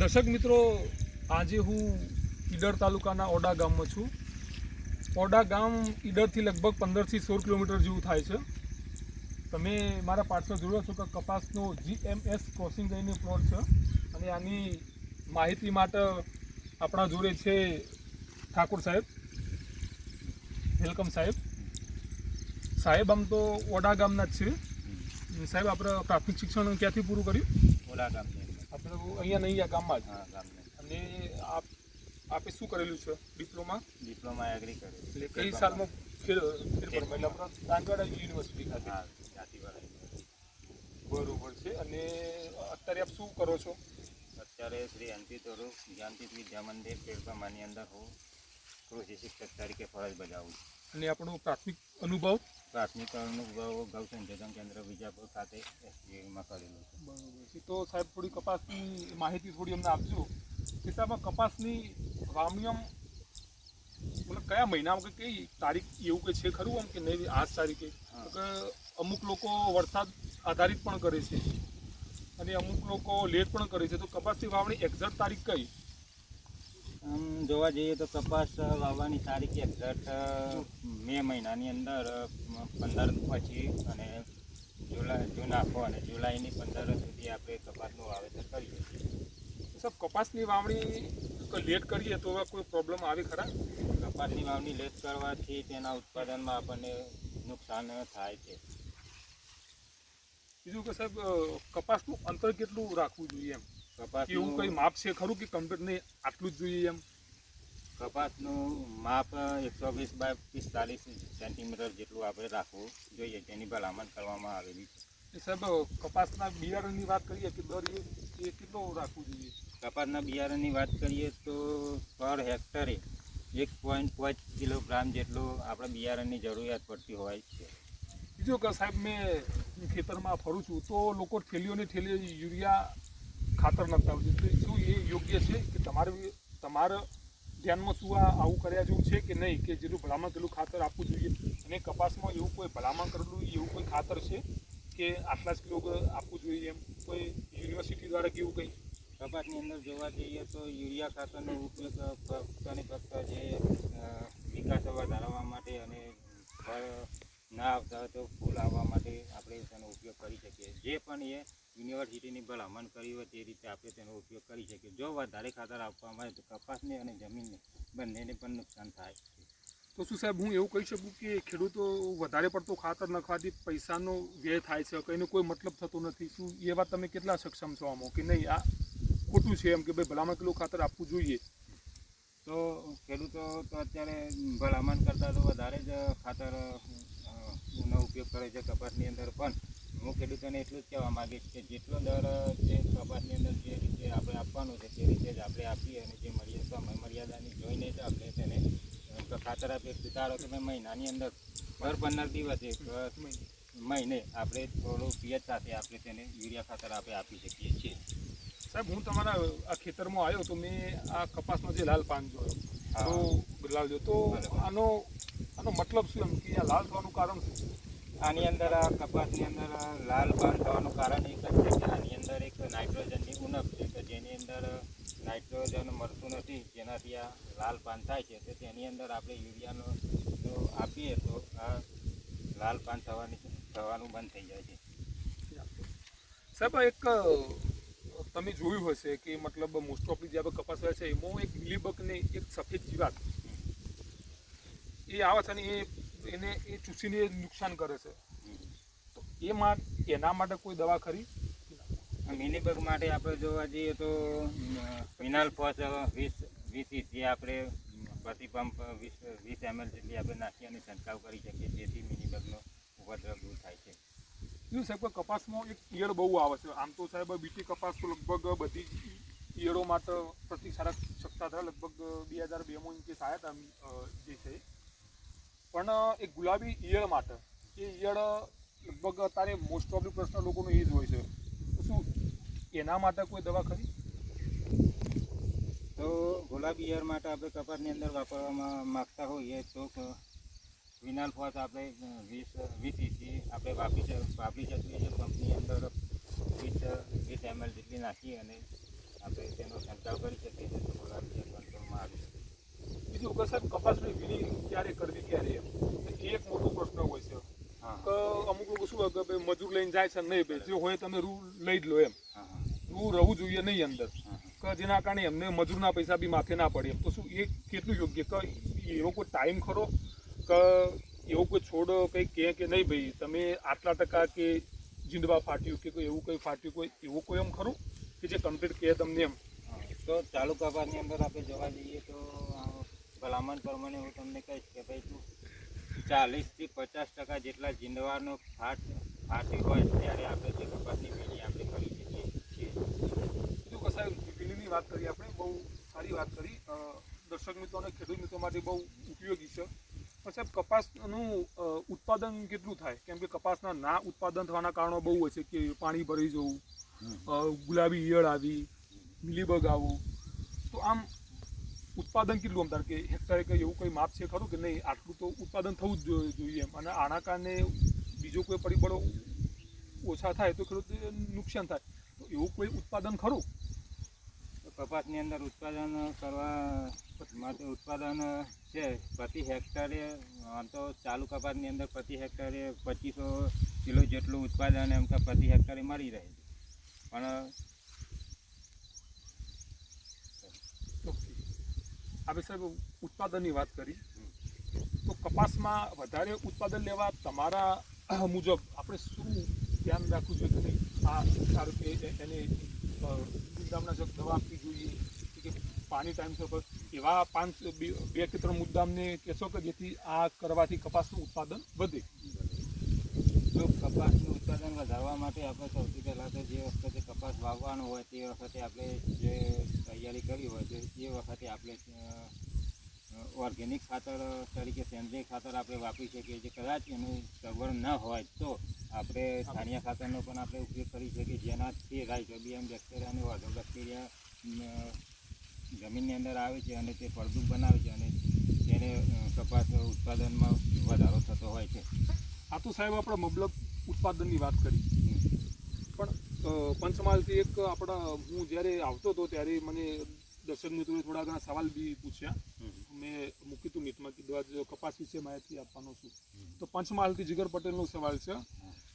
દર્શક મિત્રો, આજે હું ઈડર તાલુકાના ઓડા ગામમાં છું. ઓડા ગામ ઈડરથી લગભગ 15થી 16 કિલોમીટર જેવું થાય છે. તમે મારા પાછળ જોયો છો કે કપાસનો GMS ક્રોસિંગ કરીને પ્લોટ છે અને આની માહિતી માટે આપણા જોડે છે ઠાકોર સાહેબ. વેલકમ સાહેબ. સાહેબ આમ તો ઓડા ગામના જ છે. સાહેબ, આપણે પ્રાથમિક શિક્ષણ ક્યાંથી પૂરું કર્યું? ઓડા ગામ આપણે અહીંયા નહીં, આ ગામમાં જ. હા, ગામને. અને આપે શું કરેલું છે? ડિપ્લોમા એગ્રી કર્યું. એટલે કઈ સાલમાં એટલે આપણે દાંતવાડા યુનિવર્સિટી ખાતે. હા, જાતિવાળા યુનિવર્સિટી. બરોબર છે. અને અત્યારે આપ શું કરો છો? અત્યારે શ્રી અંતિત જ્ઞાનતીત વિદ્યા મંદિર પેડપામાની અંદર હું કૃષિ શિક્ષક તરીકે ફરજ બજાવું છું. અને આપણો પ્રાથમિક અનુભવ? પ્રાથમિક અનુભવ ગૌ સંશોધન કેન્દ્ર વિજાપુર ખાતે SGમાં કરેલું છે. બરોબર છે. તો સાહેબ, થોડી કપાસની માહિતી થોડી અમને આપજો. ખેતરમાં કપાસની વાવણી આમ મતલબ કયા મહિનામાં કે કઈ તારીખ એવું કંઈ છે ખરું આમ કે નહીં આજ તારીખે? કે અમુક લોકો વરસાદ આધારિત પણ કરે છે અને અમુક લોકો લેટ પણ કરે છે. તો કપાસની વાવણી એક્ઝેક્ટ તારીખ કઈ? આમ જોવા જઈએ તો કપાસ વાવવાની તારીખ એક્ઝેક્ટ મે મહિનાની અંદર 15 પછી અને જૂન આખો અને જુલાઈની 15 સુધી આપણે કપાસનું વાવેતર કરીએ છીએ. સાહેબ, કપાસની વાવણી લેટ કરીએ તો કોઈ પ્રોબ્લેમ આવે ખરા? કપાસની વાવણી લેટ કરવાથી તેના ઉત્પાદનમાં આપણને નુકસાન થાય છે. બીજું કે સાહેબ, કપાસનું અંતર કેટલું રાખવું જોઈએ એમ? કપાસ એવું કંઈ માપ છે ખરું કે કમ્પ્લીટ નહીં આટલું જ જોઈએ એમ? કપાસનું માપ 120 બાય 45 સેન્ટીમીટર જેટલું આપણે રાખવું જોઈએ, જેની ભલામણ કરવામાં આવેલી છે. સાહેબ, કપાસના બિયારણની વાત કરીએ કે દર એ કેટલો રાખવું જોઈએ? કપાસના બિયારણની વાત કરીએ તો પર હેક્ટરે 1.5 કિલોગ્રામ જેટલું આપણે બિયારણની જરૂરિયાત પડતી હોય છે. બીજું કે સાહેબ, મેં ખેતરમાં ફરું છું તો લોકો થેલીઓને થેલી યુરિયા ખાતર નાખતા હોય છે. તો શું એ યોગ્ય છે કે તમારા ધ્યાનમાં શું આવું કર્યા જેવું છે કે નહીં, કે જેટલું ભલામણ કરેલું ખાતર આપવું જોઈએ? અને કપાસમાં એવું કોઈ ભલામણ કરેલું એવું કોઈ ખાતર છે કે આટલા જ કિલો આપવું જોઈએ એમ કોઈ યુનિવર્સિટી દ્વારા કેવું કંઈ? કપાસની અંદર જોવા જઈએ તો યુરિયા ખાતરનો ઉપયોગ ફક્ત અને ફક્ત જે વિકાસ વધારવા માટે અને ફળ ના આવતા હોય તો ફૂલ આવવા માટે આપણે તેનો ઉપયોગ કરી શકીએ. જે પણ એ યુનિવર્સિટીની ભલામણ કરી હોય તે રીતે આપણે તેનો ઉપયોગ કરી શકીએ. જો વધારે ખાતર આપવામાં આવે તો કપાસને અને જમીનને બંનેને પણ નુકસાન થાય છે. તો શું સાહેબ, હું એવું કહી શકું કે ખેડૂતો વધારે પડતો ખાતર નાખવાથી પૈસાનો વ્યય થાય છે, કંઈનો કોઈ મતલબ થતો નથી? શું એ વાત તમે કેટલા સક્ષમ છો આમાં કે નહીં આ ખોટું છે એમ કે ભાઈ ભલામણ કરેલું ખાતર આપવું જોઈએ? તો ખેડૂતો તો અત્યારે ભલામણ કરતાં તો વધારે જ ખાતરનો ઉપયોગ કરે છે કપાસની અંદર. પણ હું ખેડૂતોને એટલું જ કહેવા માગીશ કે જેટલો દર જે કપાસની અંદર જે રીતે આપણે આપવાનું છે તે રીતે જ આપણે આપીએ અને જે મર્યાદાની જોઈને જ આપણે તેને ખાતર આપીએ. ધારો કે મહિનાની અંદર દર 15 દિવસે મહિને આપણે થોડું પિયત સાથે આપણે તેને યુરિયા ખાતર આપણે આપી શકીએ છીએ. સાહેબ, હું તમારા આ ખેતરમાં આવ્યો તો મેં આ કપાસનો જે લાલ પાન જોયો તો આનો મતલબ શું એમ કે આ લાલ થવાનું કારણ શું? આની અંદર આ કપાસની અંદર લાલ પાન થવાનું કારણ એક જ છે કે આની અંદર એક નાઇટ્રોજનની ઉણપ છે કે જેની અંદર નાઇટ્રોજન મળતું નથી, જેનાથી આ લાલ પાન થાય છે. તો તેની અંદર આપણે યુરિયાનો આપીએ તો આ લાલ પાન થવાનું બંધ થઈ જાય છે. સાહેબ, એક તમે જોયું હશે કે મતલબ મોસ્ટ ઓફલી જે આપણે કપાસ હોય છે એમાં એક મિલીબગ ને એક સફેદ જીવાત એ આવે છે અને એને ચૂસીને નુકસાન કરે છે. તો એના માટે કોઈ દવા ખરી? મિલીબગ માટે આપણે જોવા જઈએ તો ફિનાલ ફોસ 20 EC આપણે પ્રતિ પંપ 20 ml જેટલી આપણે નાખી અને છંટકાવ કરી શકીએ, જેથી મિલીબગનો ઉપદ્રવ દૂર થાય છે. શું સાહેબ, કપાસમાં એક ઈયળ બહુ આવે છે. આમ તો સાહેબ બીટી કપાસ તો લગભગ બધી ઈયળો માટે પ્રતિકારક ક્ષમતા ધરાવે, લગભગ 2002માં ઇન્કેસ આવ્યા હતા જે છે. પણ એક ગુલાબી ઈયળ માટે એ ઈયળ લગભગ અત્યારે મોસ્ટ ઓફલી પ્રશ્ન લોકોનો એ જ હોય છે. તો શું એના માટે કોઈ દવા ખરી? તો ગુલાબી ઈયળ માટે આપણે કપાસની અંદર વાપરવામાં માગતા હોઈએ તો વિનાલ ફોસ આપણે 20 EC આપણે વાપરી શકીએ છીએ. પંપની અંદર 20 ml જેટલી નાખી અને આપણે તેનો છંટકાવ કરી શકીએ છીએ તો ગુલાબી કંટ્રોલમાં આવી શકે છે. બીજું કે સાહેબ કપાસની વીણી ક્યારે કરવી ક્યારે એમ એ એક મોટો પ્રશ્ન હોય છે હા કે અમુક લોકો શું હોય કે ભાઈ મજૂર લઈને જાય છે નહીં ભાઈ જે હોય તમે રૂ લઈ જ લો એમ હા રૂ રહેવું જોઈએ નહીં અંદર હા કે જેના કારણે એમને મજૂરના પૈસા બી માથે ના પડે એમ તો શું એ કેટલું યોગ્ય કે એવો કોઈ ટાઈમ ખરો કે એવો કોઈ છોડ કંઈ કે નહીં ભાઈ તમે આટલા ટકા કે જીંડવા ફાટ્યું કે કોઈ એવું કંઈ ફાટ્યું કોઈ એવું કોઈ એમ ખરું કે જે કમ્પ્લીટ કહે તમને એમ તો ચાલુ કપાસની અંદર આપણે જોવા જઈએ તો ભલામણ પ્રમાણે હું તમને કહીશ કે ભાઈ તું 40 થી 50% જેટલા જીંડવાનો ફાટી હોય ત્યારે આપણે જે કપાસની વીણી આપણે કરી શકીએ છીએ. બીજું કે સાહેબ વીણીની વાત કરી આપણે બહુ સારી વાત કરી દર્શક મિત્રો અને ખેડૂત મિત્રો માટે બહુ ઉપયોગી છે પણ સાહેબ કપાસનું ઉત્પાદન કેટલું થાય કેમ કે કપાસના ના ઉત્પાદન થવાના કારણો બહુ હોય છે કે પાણી ભરાઈ જવું ગુલાબી ઈયળ આવી મિલીબગ આવવું તો આમ ઉત્પાદન કેટલું આમ કે હેક્ટરે કંઈ એવું કંઈ માપ છે ખરું કે નહીં આટલું તો ઉત્પાદન થવું જ જોઈએ એમ અને આના કારણે બીજો કોઈ પરિબળો ઓછા થાય તો ખેડૂતને નુકસાન થાય તો એવું કોઈ ઉત્પાદન ખરું કપાસની અંદર ઉત્પાદન કરવા માટે ઉત્પાદન છે પ્રતિ હેક્ટરે આમ તો ચાલુ કપાસની અંદર પ્રતિ હેક્ટરે 2500 કિલો જેટલું ઉત્પાદન એમ કે પ્રતિ હેક્ટરે મળી રહે છે પણ ઓકે આપણે સાહેબ ઉત્પાદનની વાત કરી તો કપાસમાં વધારે ઉત્પાદન લેવા તમારા મુજબ આપણે શું ધ્યાન રાખવું જોઈએ કે નહીં આ સારું કે એને મુદ્દામના દવા આપવી જોઈએ કે પાણી ટાઈમસર પર એવા 2 કે 3 મુદ્દામને કહેશો કે જેથી આ કરવાથી કપાસનું ઉત્પાદન વધે જો કપાસનું ઉત્પાદન વધારવા માટે આપણે સૌથી પહેલાં તો જે વખતે કપાસ વાવવાનો હોય તે વખતે આપણે જે તૈયારી કરી હોય તો એ વખતે આપણે ઓર્ગેનિક ખાતર તરીકે સેન્દ્રિય ખાતર આપણે વાપરી શકીએ છીએ કદાચ એનું સગવડ ન હોય તો આપણે છાણિયા ખાતરનો પણ આપણે ઉપયોગ કરી શકીએ જેનાથી રાઇઝોબિયમ બેક્ટેરિયા અને વાઢો બેક્ટેરિયા જમીનની અંદર આવે છે અને તે ફળદ્રુપ બનાવે છે અને તેને કપાસ ઉત્પાદનમાં વધારો થતો હોય છે. આ તો સાહેબ આપણે મબલક ઉત્પાદનની વાત કરી પણ પંચમહાલથી એક આપણા હું જ્યારે આવતો હતો ત્યારે મને દર્શક મિત્રોએ થોડા ઘણા સવાલ બી પૂછ્યા મેં મૂકી હતું મીટમાં કીધું આજે કપાસ વિશે માહિતી આપવાનો છું તો પંચમહાલથી જીગર પટેલનો સવાલ છે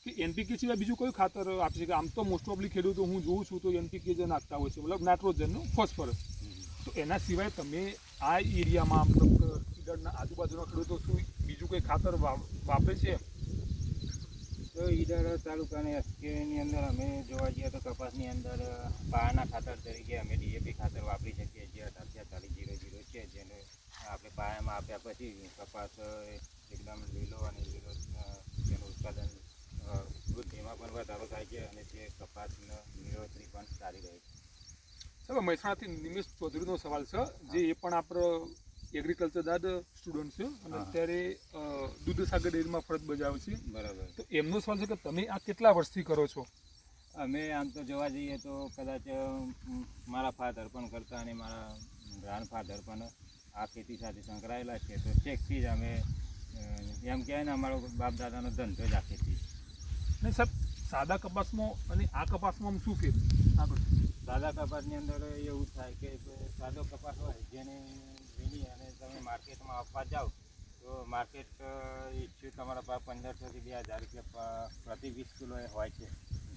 કે એનપીકે સિવાય બીજું કયું ખાતર આપશે કે આમ તો મોસ્ટ ઓફલી ખેડૂતો હું જોઉં છું તો એનપીકે જે નાખતા હોય છે મતલબ નાઇટ્રોજનનું ફોસ્ફરસ તો એના સિવાય તમે આ એરિયામાં મતલબ ઈડરના આજુબાજુના ખેડૂતો શું બીજું કંઈ ખાતર વાપરે છે તો ઈડર તાલુકાની એસકેની અંદર અમે જોવા જઈએ તો કપાસની અંદર પાયાના ખાતર તરીકે અમે ડીએપી ખાતર વાપરી શકીએ છીએ 18-40-00 છે જેને આપણે પાયામાં આપ્યા પછી કપાસ એકદમ લીલો અને લીલો તેનું ઉત્પાદન વૃદ્ધિમાં પણ વધારો થાય છે અને તે કપાસનો નિરોધરી પણ સારી રહે છે. ચાલો મહેસાણાથી નિમેશ ચૌધરીનો સવાલ છે જે એ પણ આપણો એગ્રીકલ્ચર દાદ સ્ટુડન્ટ છે અને અત્યારે દૂધસાગર ડેરીમાં ફરજ બજાવે છે. બરાબર. તો એમનો સવાલ છે કે તમે આ કેટલા વર્ષથી કરો છો? અમે આમ તો જોવા જઈએ તો કદાચ મારા ફાધર પણ કરતા અને મારા ગ્રાન્ડફાધર પણ આ ખેતી સાથે સંકળાયેલા છે તો છેકથી જ અમે એમ કહેવાય ને અમારો બાપ દાદાનો ધંધો જ આ ખેતી. નહીં સાહેબ સાદા કપાસમાં અને આ કપાસમાં શું ફેર? આગળ સાદા કપાસની અંદર એવું થાય કે સાદો કપાસ હોય જેને વીણી અને તમે માર્કેટમાં આપવા જાઓ તો માર્કેટ ઇસ્યુ તમારા પાસે 1500 થી 2000 રૂપિયા પ્રતિ 20 કિલો હોય છે.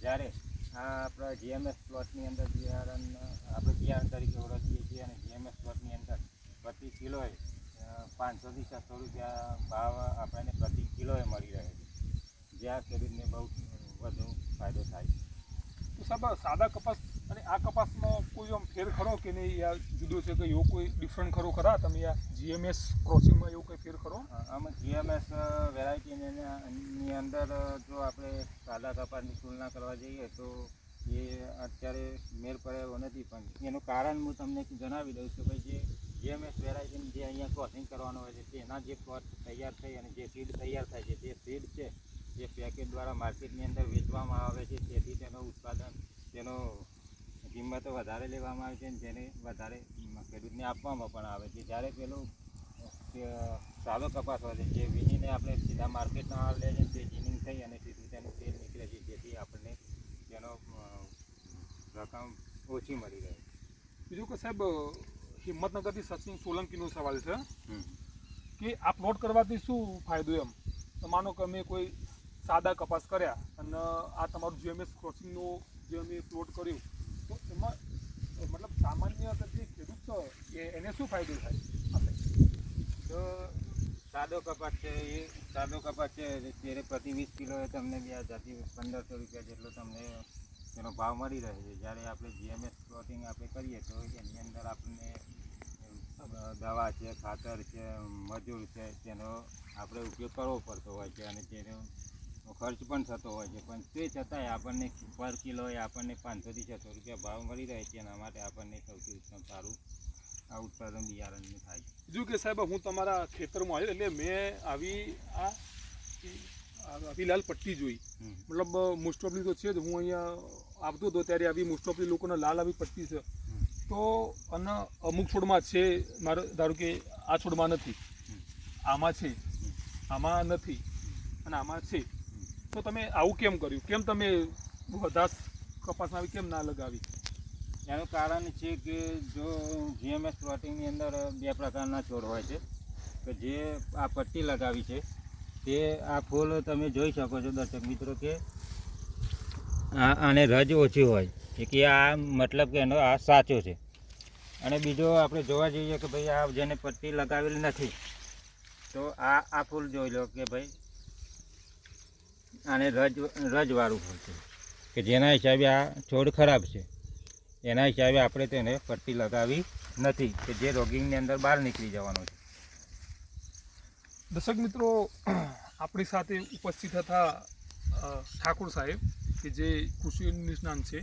જ્યારે આ આપણા જીએમએસ પ્લોટની અંદર આપણે બિયારણ તરીકે ઓળખીએ છીએ અને જીએમએસ પ્લોટની અંદર પ્રતિ કિલોએ 500 થી 600 રૂપિયા ભાવ આપણને પ્રતિ કિલોએ મળી રહે છે જ્યાં ખેડૂતને બહુ વધુ ફાયદો થાય છે. તો સાહેબ સાદા કપાસ અને આ કપાસમાં કોઈ આમ ફેર ખરો કે નહીં યા જુદો છે કે એવો કોઈ ડિફરન્ટ ખરો ખરા તમે યા જીએમએસ ક્રોસિંગમાં એવું કંઈ ફેર ખરો? આમાં જીએમએસ વેરાયટીની અંદર જો આપણે સાદા કપાસની તુલના કરવા જઈએ તો એ અત્યારે મેળ પડે એવો નથી પણ એનું કારણ હું તમને જણાવી દઉં છું ભાઈ જે જીએમએસ વેરાયટીની જે અહીંયા ક્રોસિંગ કરવાનો હોય છે તેના જે પ્લોટ તૈયાર થઈ અને જે સીડ તૈયાર થાય છે તે સીડ છે જે પેકેટ દ્વારા માર્કેટની અંદર વેચવામાં આવે છે તેથી તેનું ઉત્પાદન તેનો કિંમત વધારે લેવામાં આવે છે અને જેને વધારે ખેડૂતને આપવામાં પણ આવે છે. જ્યારે પેલું સાદો કપાસ હોય છે જે વીણીને આપણે સીધા માર્કેટમાં લે છે તે જીનિંગ થઈ અને સીધું તેનું તેલ નીકળે છે જેથી આપણને તેનો રકમ ઓછી મળી રહે છે. બીજું કે સાહેબ હિંમતનગરથી સચિન સોલંકીનો સવાલ છે હમ. કે આ પ્લોટ કરવાથી શું ફાયદો એમ તો માનો કે અમે કોઈ સાદા કપાસ કર્યા અને આ તમારું જીએમએસ ક્રોસિંગનો જે અમે પ્લોટ કર્યું તો એમાં મતલબ સામાન્ય જે ખેડૂત છે એને શું ફાયદો થાય આપણે તો સાદો કપાસ છે એ સાદો કપાસ છે ત્યારે પ્રતિ 20 કિલો તમને 1500 રૂપિયા જેટલો તમને તેનો ભાવ મળી રહે છે. જ્યારે આપણે જીએમએસ પ્લોટિંગ આપણે કરીએ તો એની અંદર આપણને દવા છે, ખાતર છે, મજૂર છે, તેનો આપણે ઉપયોગ કરવો પડતો હોય છે અને તેનો ખર્ચ પણ થતો હોય છે. પણ તે છતાંય આપણને પર કિલો આપણને 500 થી 600 રૂપિયા ભાવ મળી રહે છે. એના માટે આપણને સૌથી ઉત્તમ સારું આ ઉત્પાદન બિયારણનું થાય છે. બીજું કે સાહેબ હું તમારા ખેતરમાં આવ્યો એટલે મેં આવી લાલ પટ્ટી જોઈ મતલબ મોસ્ટ ઓફલી તો છે જ હું અહીંયા આવતો હતો ત્યારે આવી મોસ્ટ ઓફલી લોકોને લાલ આવી પટ્ટી છે તો અને અમુક છોડમાં છે મારો ધારો કે આ છોડમાં નથી આમાં છે આમાં નથી અને આમાં છે તો તમે આવું કેમ કર્યું કેમ તમે બધા કપાસમાં આવી કેમ ના લગાવી એનું કારણ છે કે જો જીએમએસ પ્લોટિંગની અંદર 2 પ્રકારના છોડ હોય છે કે જે આ પટ્ટી લગાવી છે તે આ ફૂલ તમે જોઈ શકો છો દર્શક મિત્રો કે આને રજ ઓછી હોય કે આ મતલબ કે એનો આ સાચો છે. અને બીજો આપણે જોવા જઈએ કે ભાઈ આ જેને પટ્ટી લગાવેલી નથી તો આ ફૂલ જોઈ લો કે ભાઈ આને રજવાળું ફૂલ છે કે જેના હિસાબે આ છોડ ખરાબ છે. એના હિસાબે આપણે તેને પટ્ટી લગાવી નથી કે જે રોગિંગની અંદર બહાર નીકળી જવાનો છે. દર્શક મિત્રો આપણી સાથે ઉપસ્થિત હતા ઠાકોર સાહેબ કે જે કૃષિ નિષ્ણાંત છે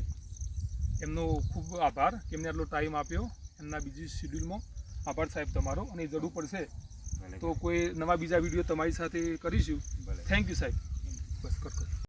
એમનો ખૂબ આભાર કે એમને આટલો ટાઈમ આપ્યો એમના બીજી શિડ્યુલમાં આભાર સાહેબ તમારો અને જરૂર પડશે તો કોઈ નવા બીજા વિડીયો તમારી સાથે કરીશું. થેન્ક યુ સાહેબ. બસ કર